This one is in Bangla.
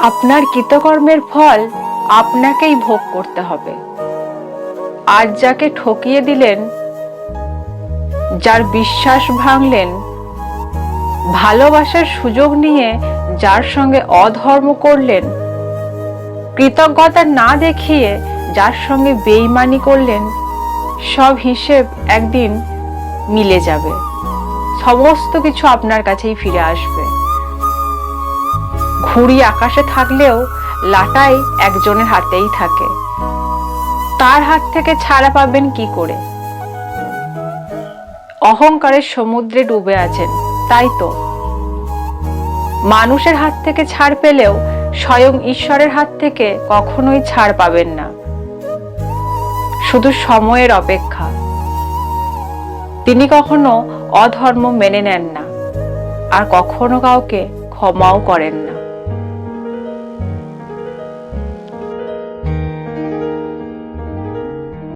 আপনার কৃতকর্মের ফল আপনাকেই ভোগ করতে হবে। আজ যাকে ঠকিয়ে দিলেন, যার বিশ্বাস ভাঙলেন, ভালোবাসার সুযোগ নিয়ে যার সঙ্গে অধর্ম করলেন, কৃতজ্ঞতা না দেখিয়ে যার সঙ্গে বেইমানি করলেন, সব হিসেব একদিন মিলে যাবে। সমস্ত কিছু আপনার কাছেই ফিরে আসবে। ঘুড়ি আকাশে থাকলেও লাটাই একজনের হাতেই থাকে। তার হাত থেকে ছাড়া পাবেন কি করে? অহংকারের সমুদ্রে ডুবে আছেন, তাই তো। মানুষের হাত থেকে ছাড় পেলেও স্বয়ং ঈশ্বরের হাত থেকে কখনোই ছাড় পাবেন না। শুধু সময়ের অপেক্ষা। তিনি কখনো অধর্ম মেনে নেন না, আর কখনো কাউকে ক্ষমাও করেন না।